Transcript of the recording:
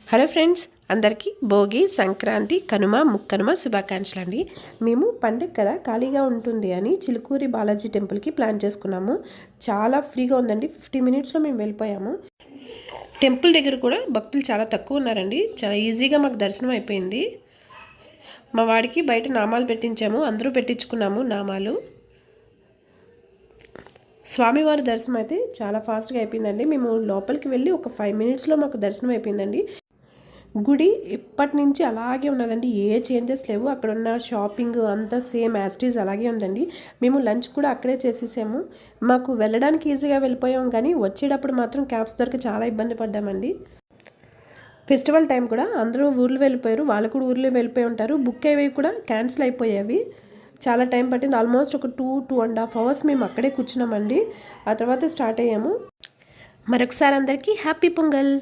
Hello friends, అందరికీ భోగి, సంక్రాంతి, కనుమ, ముక్కనుమ శుభాకాంక్షలు అండి. మేము పండుగ కదా ఖాళీగా ఉంటుంది అని చిలుకూరి బాలాజీ టెంపుల్కి ప్లాన్ చేసుకున్నాము. చాలా ఫ్రీగా ఉందండి. 50 మినిట్స్లో మేము వెళ్ళిపోయాము. టెంపుల్ దగ్గర కూడా భక్తులు చాలా తక్కువ ఉన్నారండి. చాలా ఈజీగా మాకు దర్శనం అయిపోయింది. మా వాడికి బయట నామాలు పెట్టించాము, అందరూ పెట్టించుకున్నాము నామాలు. స్వామివారి దర్శనం అయితే చాలా ఫాస్ట్గా అయిపోయిందండి. మేము లోపలికి వెళ్ళి ఒక 5 మినిట్స్లో మాకు దర్శనం అయిపోయిందండి. గుడి ఇప్పటి నుంచి అలాగే ఉన్నదండి, ఏ చేంజెస్ లేవు. అక్కడ ఉన్న షాపింగ్ అంతా సేమ్ యాస్టీజ్ అలాగే ఉందండి. మేము లంచ్ కూడా అక్కడే చేసేసాము. మాకు వెళ్ళడానికి ఈజీగా వెళ్ళిపోయాం, కానీ వచ్చేటప్పుడు మాత్రం క్యాబ్స్ దొరికి చాలా ఇబ్బంది పడ్డామండి. ఫెస్టివల్ టైం కూడా అందరూ ఊర్లు వెళ్ళిపోయారు, వాళ్ళు కూడా ఊర్లో వెళ్ళిపోయి ఉంటారు. బుక్ అయ్యేవి కూడా క్యాన్సిల్ అయిపోయావి. చాలా టైం పట్టింది. ఆల్మోస్ట్ ఒక 2.5 అవర్స్ మేము అక్కడే కూర్చున్నామండి. ఆ తర్వాత స్టార్ట్ అయ్యాము. మరొకసారి అందరికీ హ్యాపీ పొంగల్.